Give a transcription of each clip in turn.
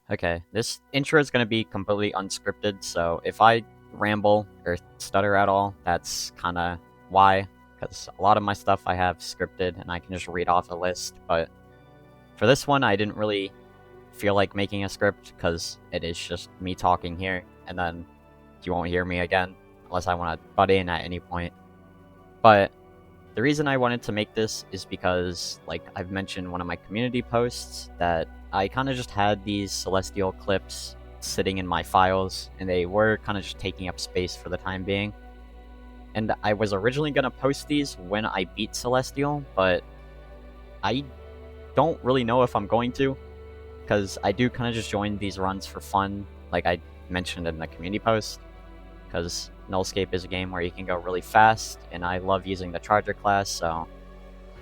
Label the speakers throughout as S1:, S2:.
S1: Okay, this intro is going to be completely unscripted, so if I ramble or stutter at all, that's kind of why, because a lot of my stuff I have scripted and I can just read off a list, but for this one I didn't really feel like making a script because it is just me talking here, and then you won't hear me again unless I want to butt in at any point. But the reason I wanted to make this is because, like I've mentioned in one of my community posts, that I kind of just had these Celestial clips sitting in my files, and they were kind of just taking up space for the time being. And I was originally going to post these when I beat Celestial, but I don't really know if I'm going to, because I do kind of just join these runs for fun, like I mentioned in the community post, because Nullscape is a game where you can go really fast, and I love using the Charger class, so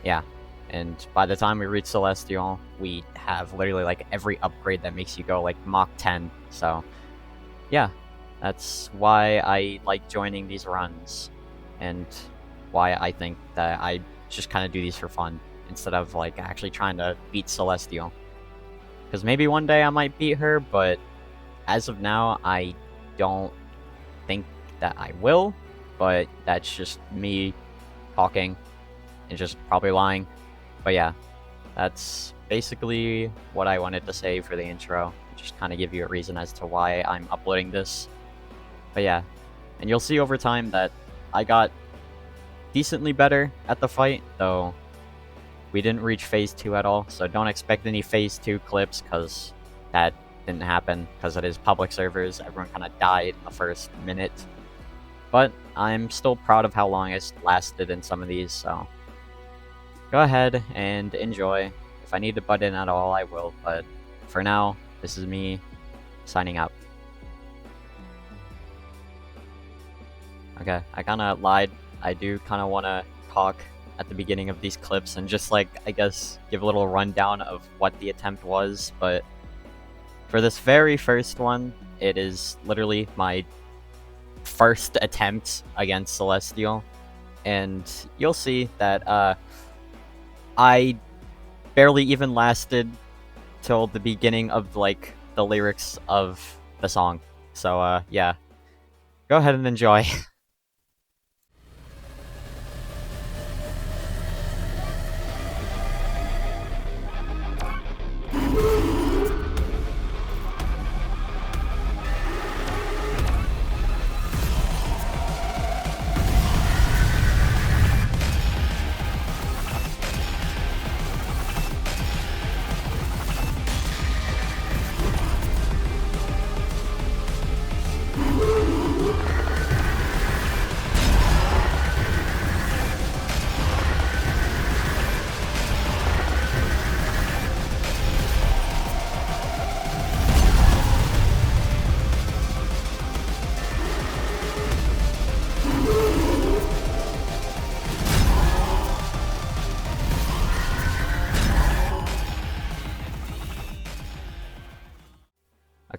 S1: yeah. And by the time we reach Celestial, we have literally like every upgrade that makes you go like Mach 10, so yeah. That's why I like joining these runs, and why I think that I just kind of do these for fun, instead of like actually trying to beat Celestial. Because maybe one day I might beat her, but as of now, I don't think that I will, but that's just me talking and just probably lying. But yeah, that's basically what I wanted to say for the intro. Just kind of give you a reason as to why I'm uploading this. But yeah, and you'll see over time that I got decently better at the fight, though we didn't reach Phase 2 at all, so don't expect any Phase 2 clips, because that didn't happen, because it is public servers. Everyone kind of died in the first minute. But I'm still proud of how long I lasted in some of these, so go ahead and enjoy. If I need to butt in at all, I will, but for now, this is me signing out. Okay, I kind of lied. I do kind of want to talk at the beginning of these clips and just, like, I guess, give a little rundown of what the attempt was, but for this very first one, it is literally my first attempt against Celestial, and you'll see that I barely even lasted till the beginning of like the lyrics of the song. So yeah, go ahead and enjoy.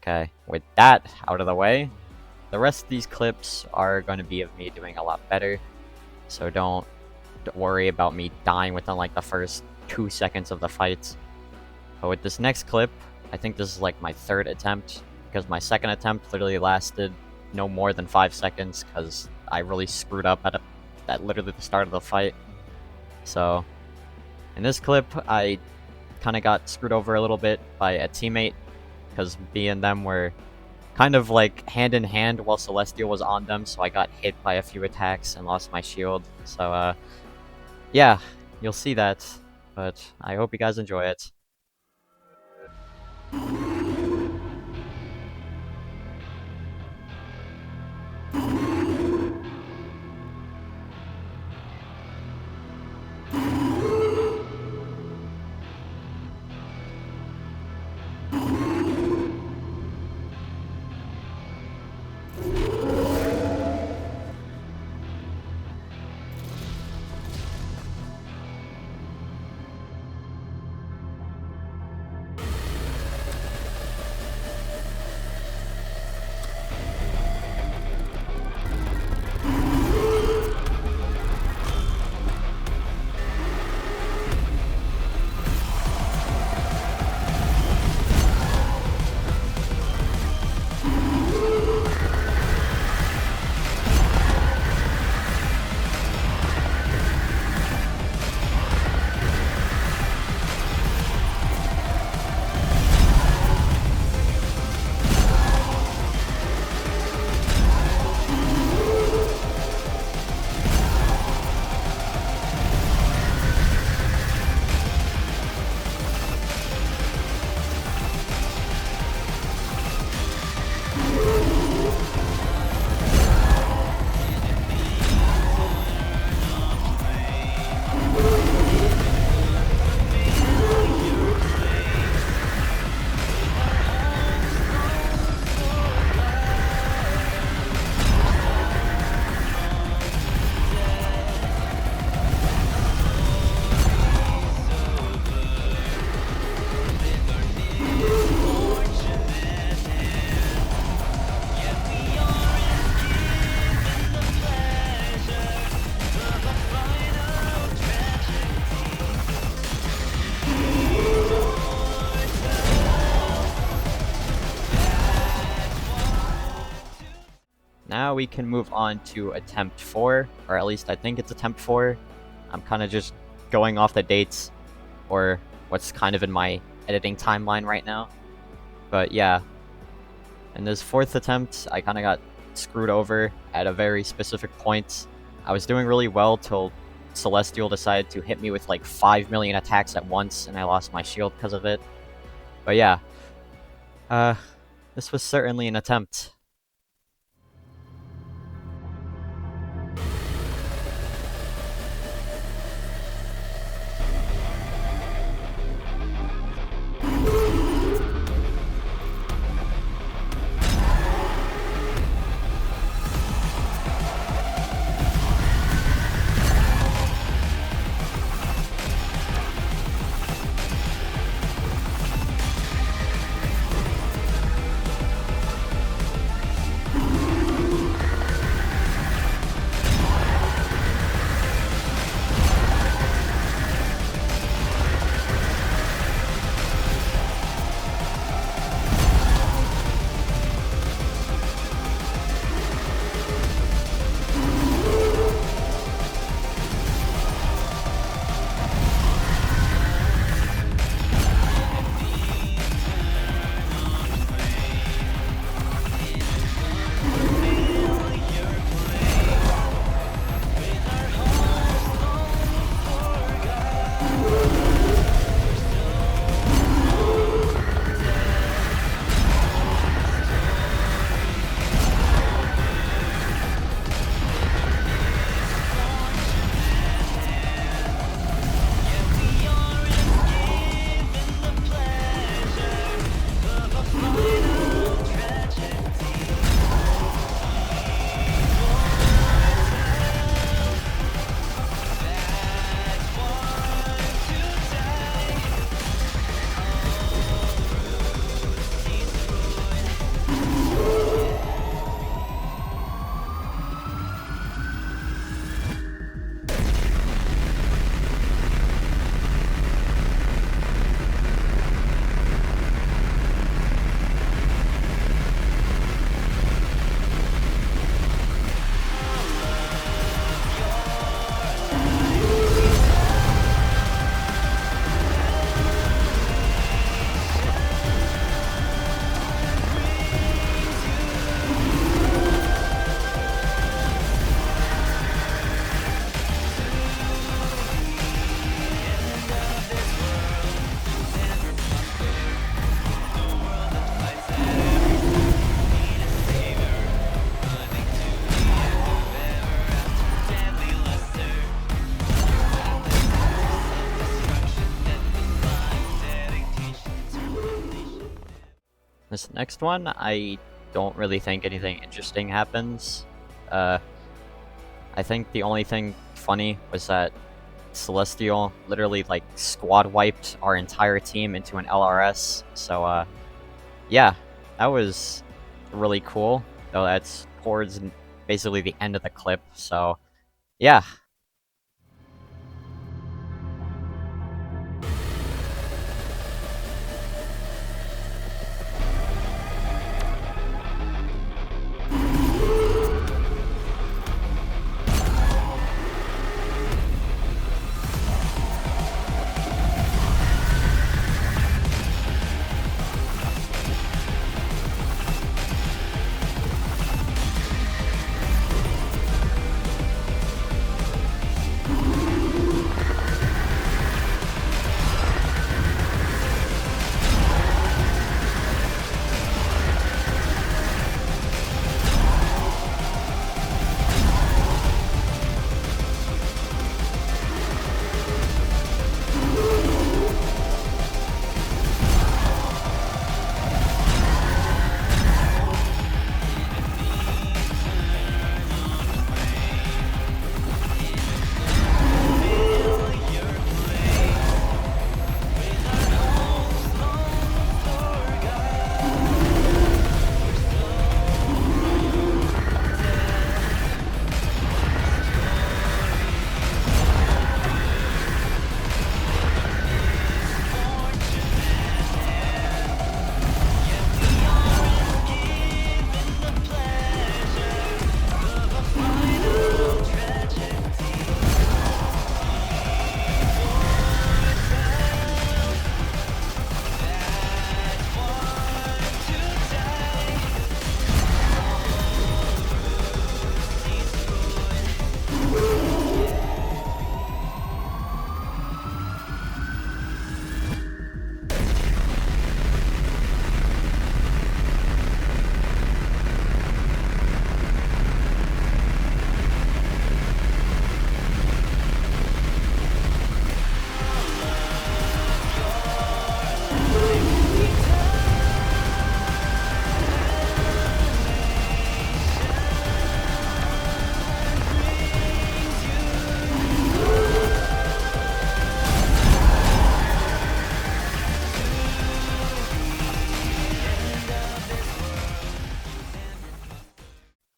S1: Okay, with that out of the way, the rest of these clips are going to be of me doing a lot better, so don't worry about me dying within like the first 2 seconds of the fight. But with this next clip, I think this is like my third attempt, because my second attempt literally lasted no more than 5 seconds, because I really screwed up at literally the start of the fight. So in this clip, I kind of got screwed over a little bit by a teammate, because me and them were kind of like hand in hand while Celestial was on them, so I got hit by a few attacks and lost my shield. So yeah, you'll see that, but I hope you guys enjoy it. now we can move on to attempt 4, or at least I think it's attempt 4. I'm kind of just going off the dates, or what's kind of in my editing timeline right now. But yeah, in this 4th attempt, I kind of got screwed over at a very specific point. I was doing really well till Celestial decided to hit me with like 5 million attacks at once, and I lost my shield because of it. But yeah, this was certainly an attempt. This next one, I don't really think anything interesting happens. I think the only thing funny was that Celestial literally like squad wiped our entire team into an LRS. So yeah, that was really cool. Though that's towards basically the end of the clip. So yeah.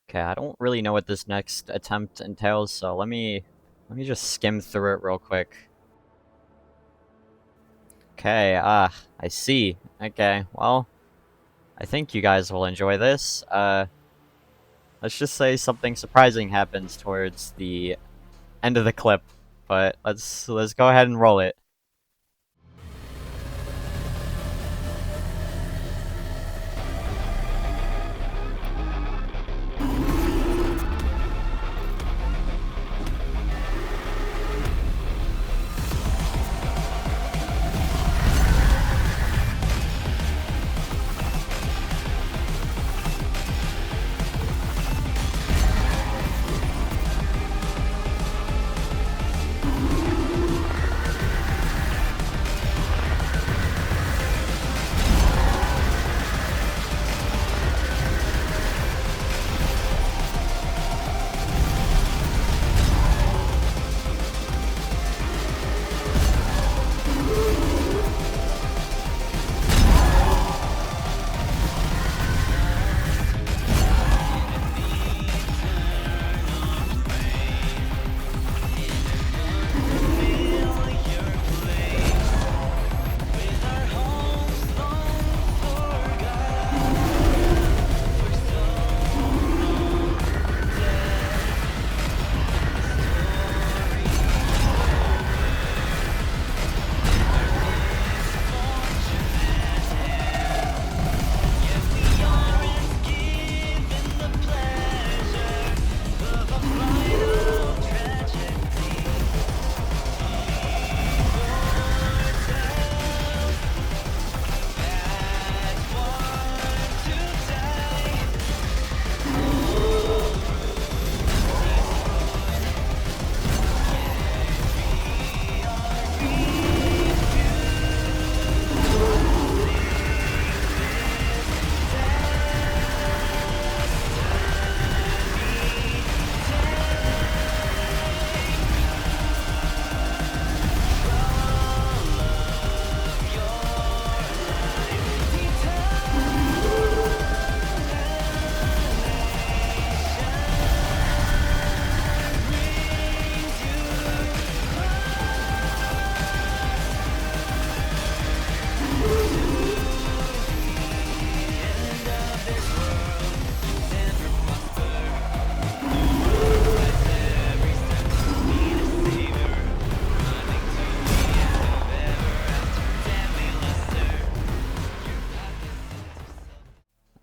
S1: Okay, I don't really know what this next attempt entails, so let me just skim through it real quick. Okay, I see. Okay, well, I think you guys will enjoy this. Let's just say something surprising happens towards the end of the clip, but let's go ahead and roll it.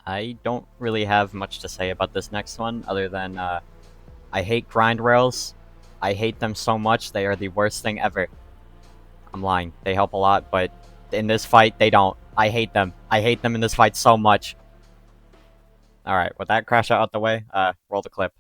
S1: I don't really have much to say about this next one, other than, I hate grind rails. I hate them so much, they are the worst thing ever. I'm lying. They help a lot, but in this fight, they don't. I hate them. I hate them in this fight so much. Alright, with that crash out the way, roll the clip.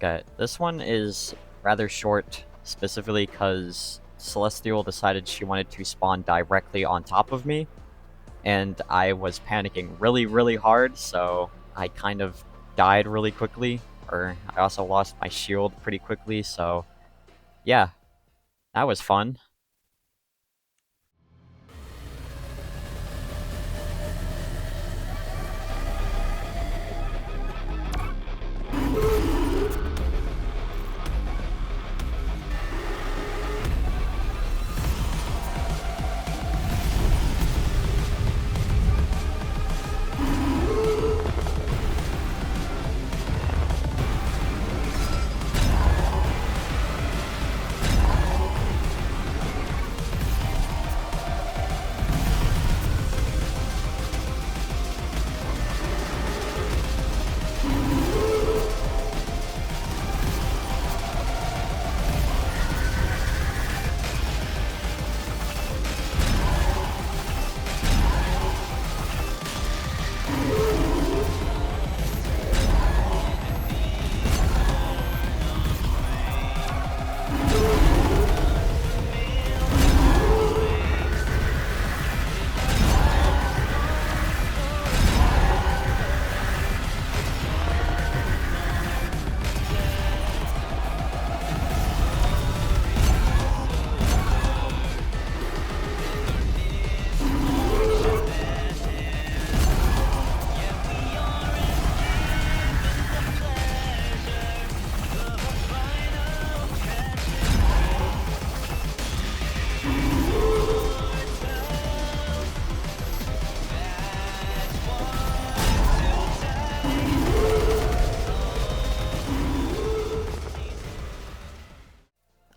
S1: Okay, this one is rather short, specifically because Celestial decided she wanted to spawn directly on top of me, and I was panicking really, really hard, so I kind of died really quickly, or I also lost my shield pretty quickly, so yeah, that was fun.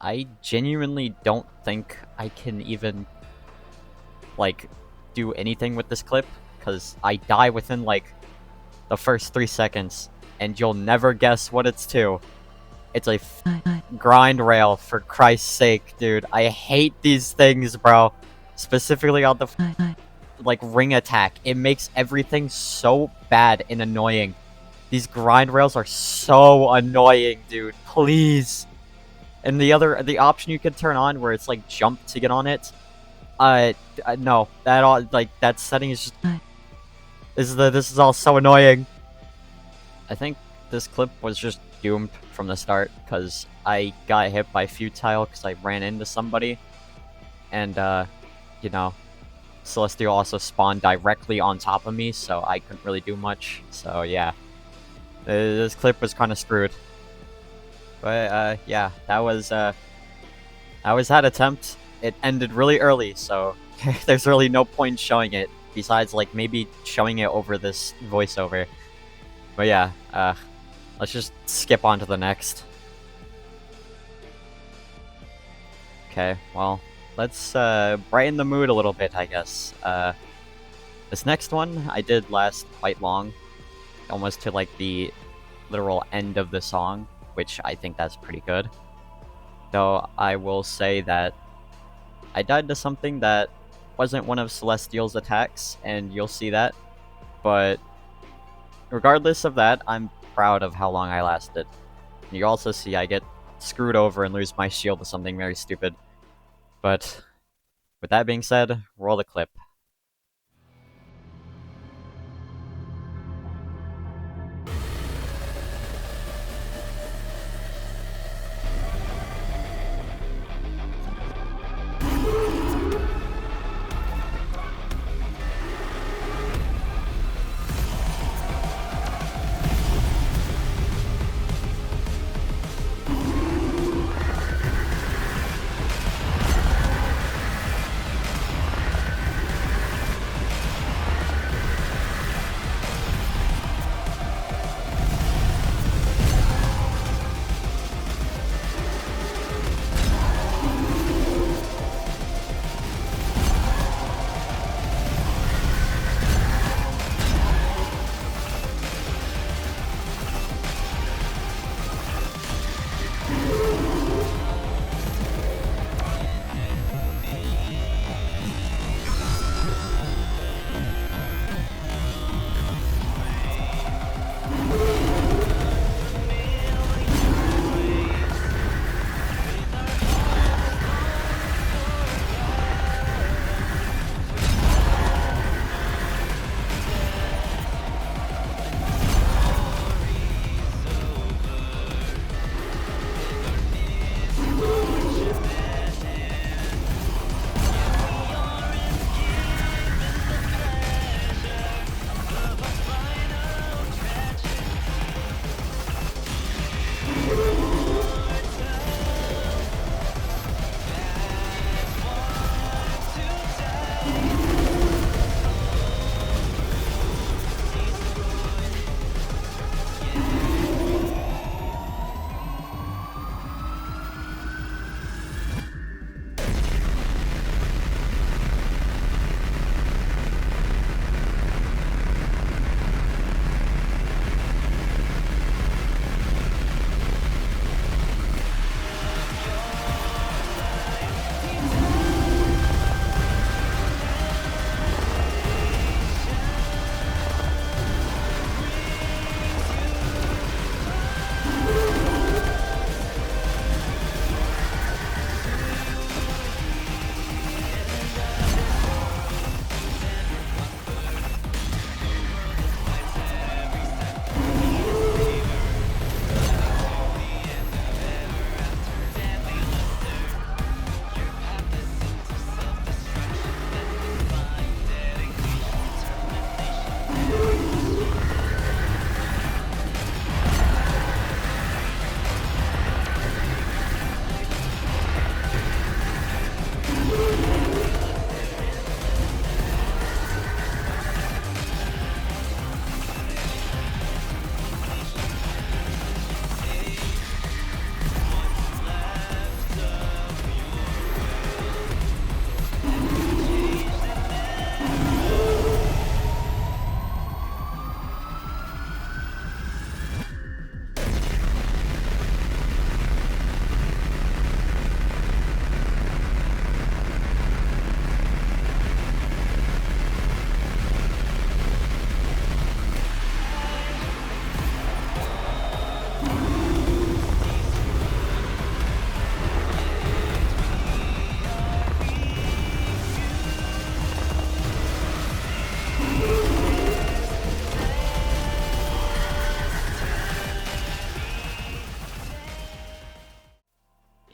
S1: I genuinely don't think I can even, like, do anything with this clip, because I die within, like, the first 3 seconds, and you'll never guess what it's to. It's a grind rail, for Christ's sake, dude. I hate these things, bro. Specifically on the, like, ring attack. It makes everything so bad and annoying. These grind rails are so annoying, dude. Please. And the option you can turn on where it's like jump to get on it, no, that setting is just, this is all so annoying. I think this clip was just doomed from the start because I got hit by Futile because I ran into somebody, and you know, Celestial also spawned directly on top of me, so I couldn't really do much. So yeah, this clip was kind of screwed. But yeah, that was that attempt. It ended really early, so there's really no point showing it, besides like maybe showing it over this voiceover. But yeah, let's just skip on to the next. Okay, well, let's brighten the mood a little bit, I guess. This next one I did last quite long, almost to like the literal end of the song, which I think that's pretty good. Though I will say that I died to something that wasn't one of Celestial's attacks, and you'll see that. But regardless of that, I'm proud of how long I lasted. You also see I get screwed over and lose my shield to something very stupid. But with that being said, roll the clip.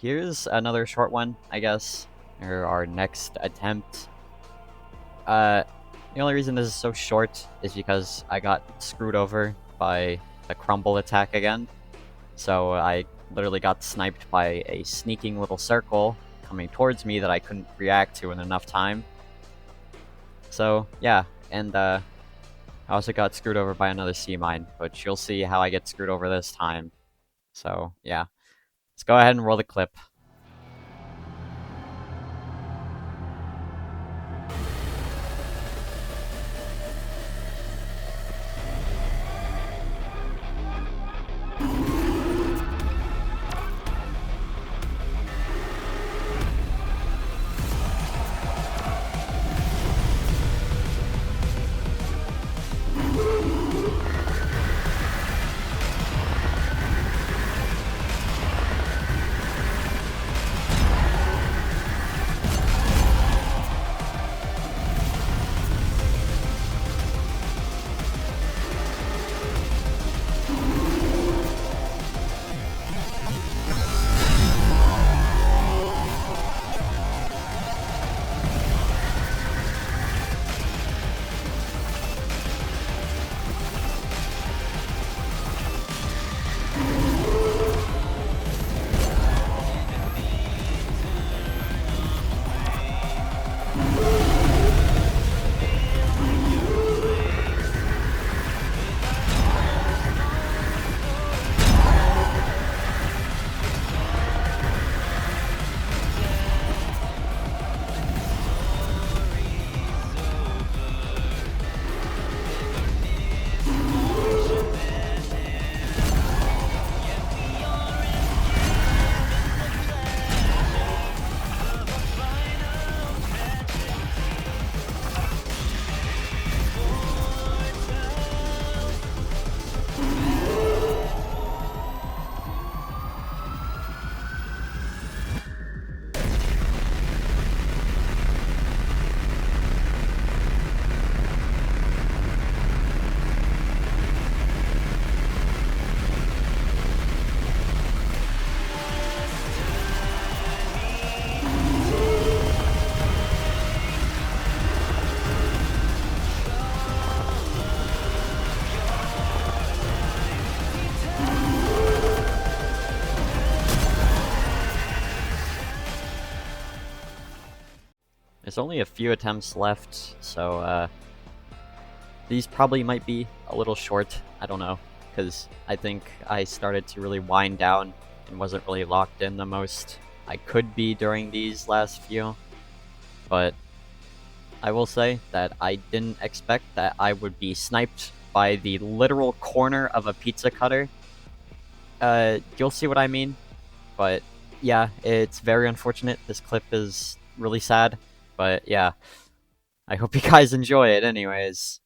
S1: here's another short one, I guess, or our next attempt. The only reason this is so short is because I got screwed over by the crumble attack again. So I literally got sniped by a sneaking little circle coming towards me that I couldn't react to in enough time. So yeah, and I also got screwed over by another sea mine, but you'll see how I get screwed over this time. So yeah, let's go ahead and roll the clip. There's only a few attempts left, so these probably might be a little short, I don't know, because I think I started to really wind down and wasn't really locked in the most I could be during these last few, but I will say that I didn't expect that I would be sniped by the literal corner of a pizza cutter. You'll see what I mean, but yeah, it's very unfortunate. This clip is really sad. But yeah, I hope you guys enjoy it anyways.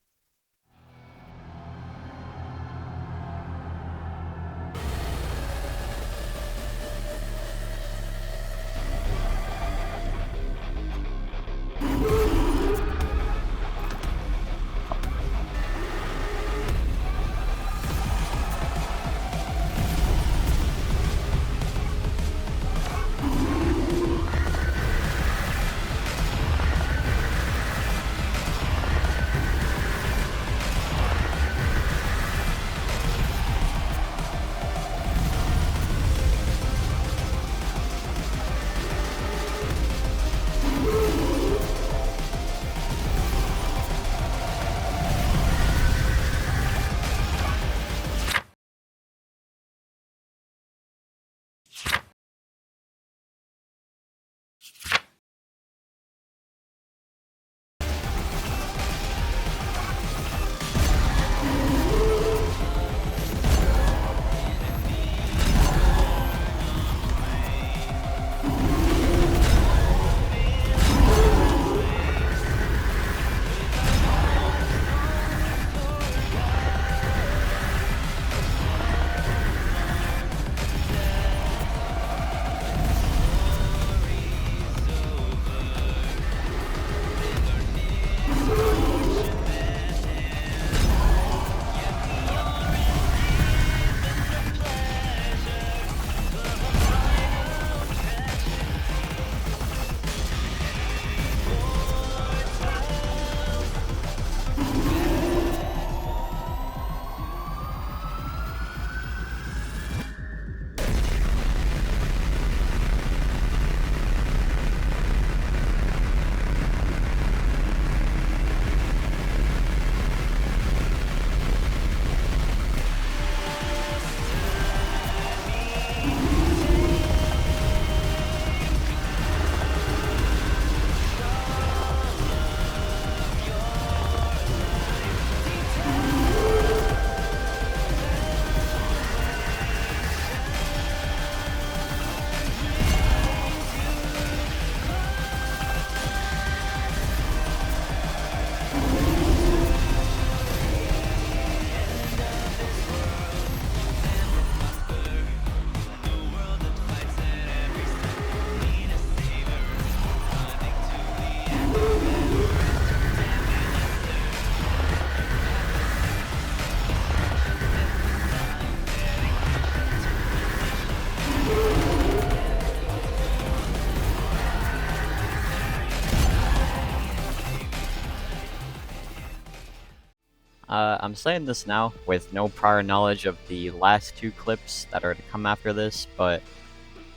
S1: I'm saying this now with no prior knowledge of the last two clips that are to come after this, but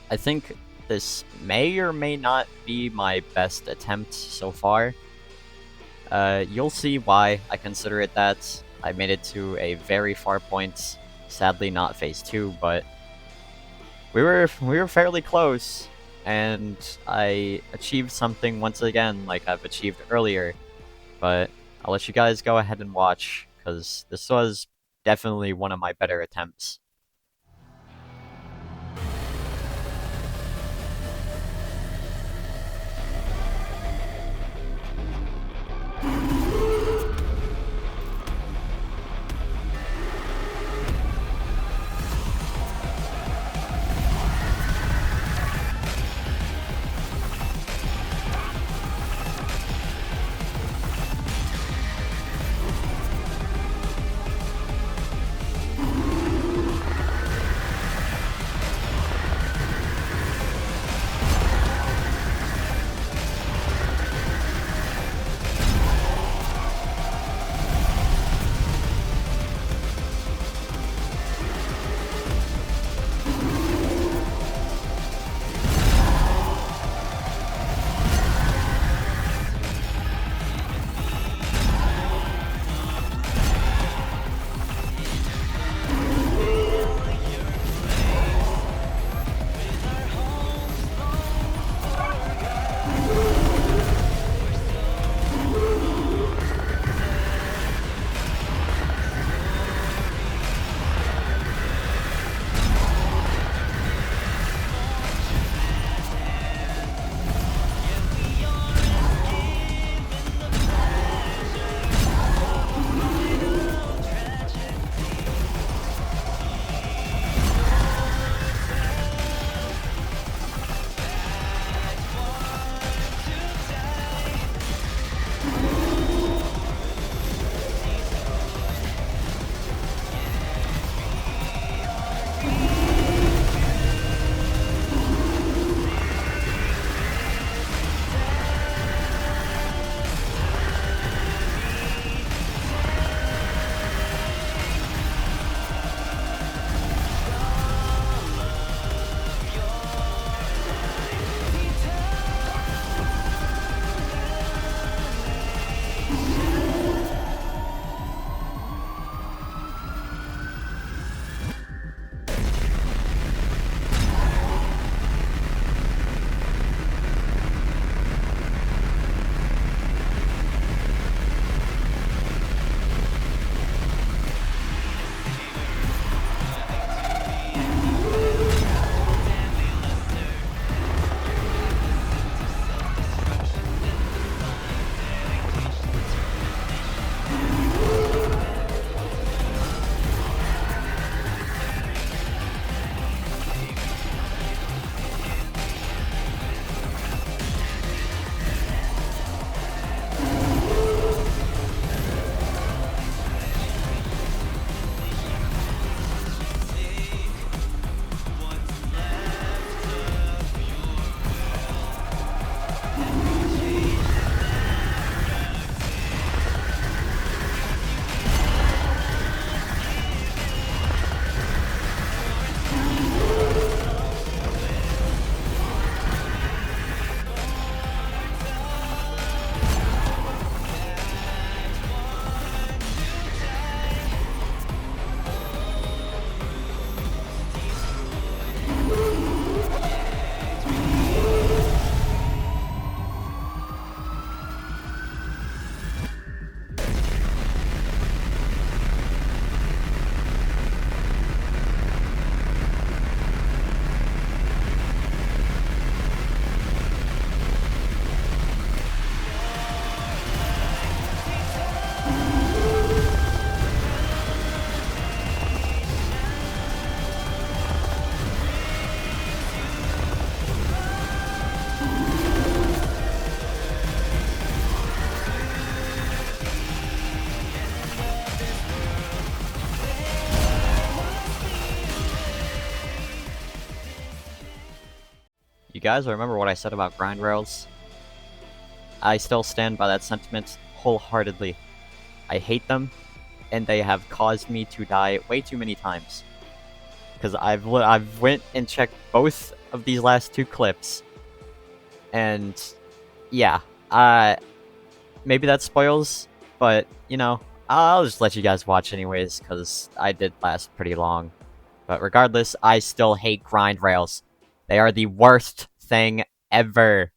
S1: I think this may or may not be my best attempt so far. You'll see why I consider it that. I made it to a very far point, sadly not phase 2, but we were fairly close, and I achieved something once again like I've achieved earlier, but I'll let you guys go ahead and watch, because this was definitely one of my better attempts. You guys remember what I said about grind rails? I still stand by that sentiment wholeheartedly. I hate them, and they have caused me to die way too many times. Because I've went and checked both of these last 2 clips, and yeah, maybe that spoils, but you know, I'll just let you guys watch anyways, because I did last pretty long. But regardless, I still hate grind rails. They are the worst thing ever.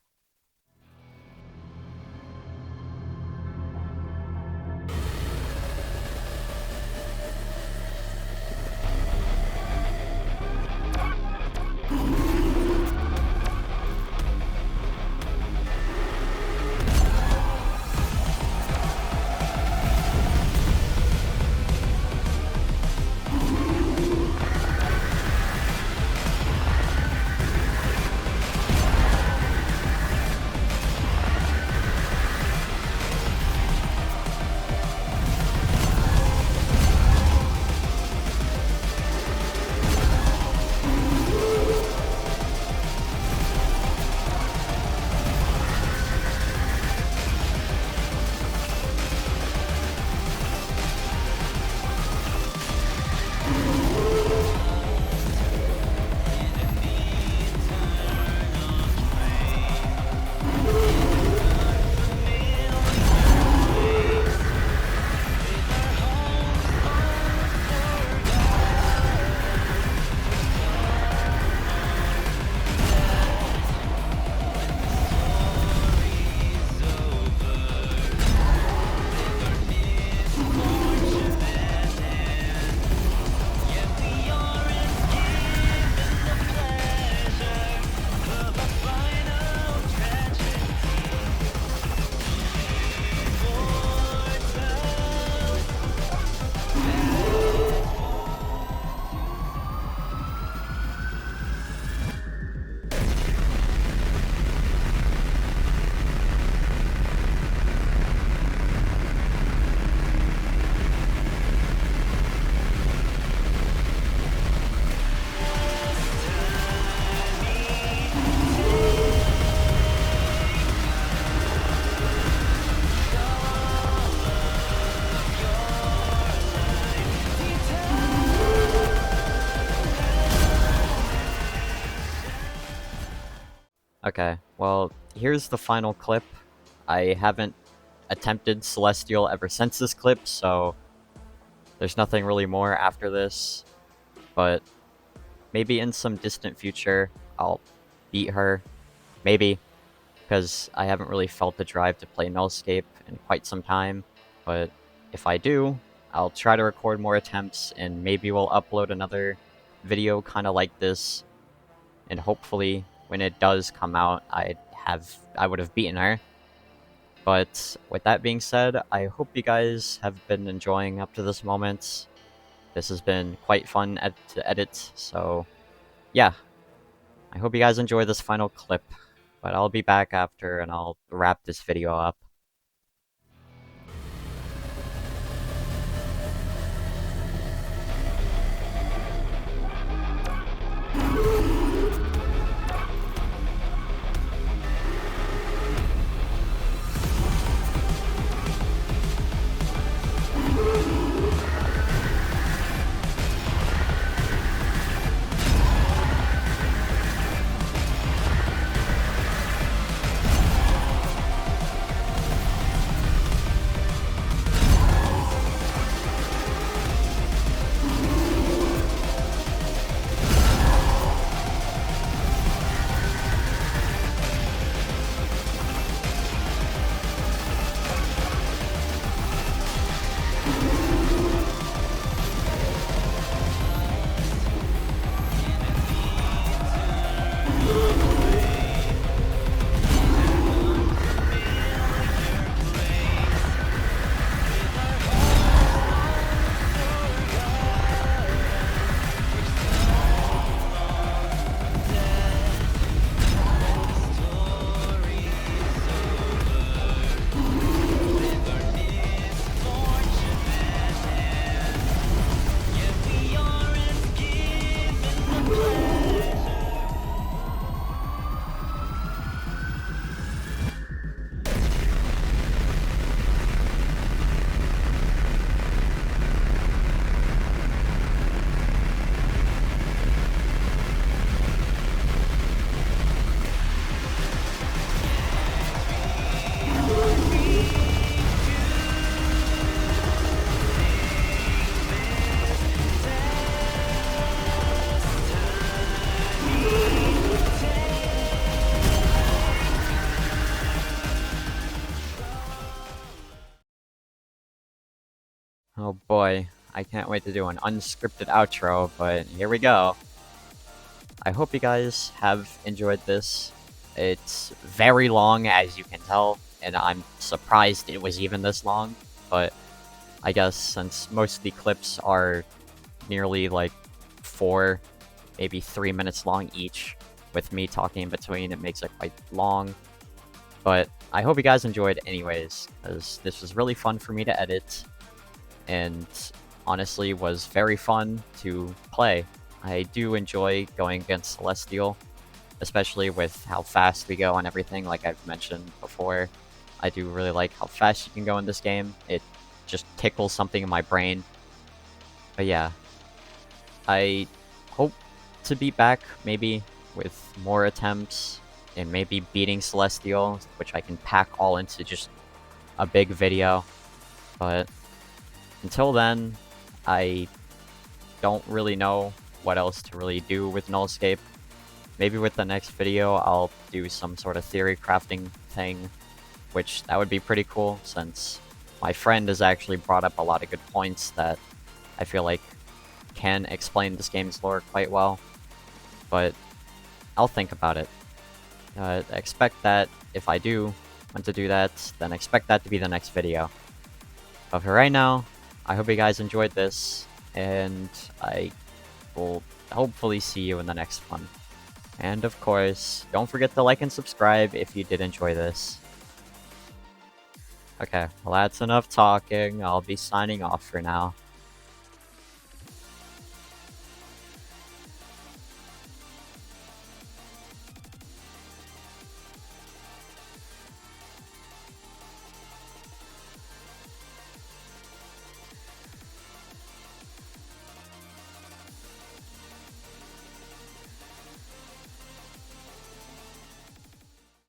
S1: Okay, well, here's the final clip. I haven't attempted Celestial ever since this clip, so there's nothing really more after this. But maybe in some distant future, I'll beat her. Maybe, because I haven't really felt the drive to play Nullscape in quite some time. But if I do, I'll try to record more attempts, and maybe we'll upload another video kind of like this. And hopefully, when it does come out, I would have beaten her. But with that being said, I hope you guys have been enjoying up to this moment. This has been quite fun to edit, so yeah. I hope you guys enjoy this final clip, but I'll be back after and I'll wrap this video up. Oh boy, I can't wait to do an unscripted outro, but here we go. I hope you guys have enjoyed this. It's very long, as you can tell, and I'm surprised it was even this long, but I guess since most of the clips are nearly like 4, maybe 3 minutes long each, with me talking in between, it makes it quite long. But I hope you guys enjoyed anyways, because this was really fun for me to edit, and honestly was very fun to play. I do enjoy going against Celestial, especially with how fast we go and everything, like I've mentioned before. I do really like how fast you can go in this game. It just tickles something in my brain. But yeah, I hope to be back maybe with more attempts and maybe beating Celestial, which I can pack all into just a big video. But until then, I don't really know what else to really do with Nullscape. Maybe with the next video, I'll do some sort of theory crafting thing, which that would be pretty cool, since my friend has actually brought up a lot of good points that I feel like can explain this game's lore quite well. But I'll think about it. Expect that if I do want to do that, then expect that to be the next video. But for right now, I hope you guys enjoyed this, and I will hopefully see you in the next one. And of course, don't forget to like and subscribe if you did enjoy this. Okay, well that's enough talking. I'll be signing off for now.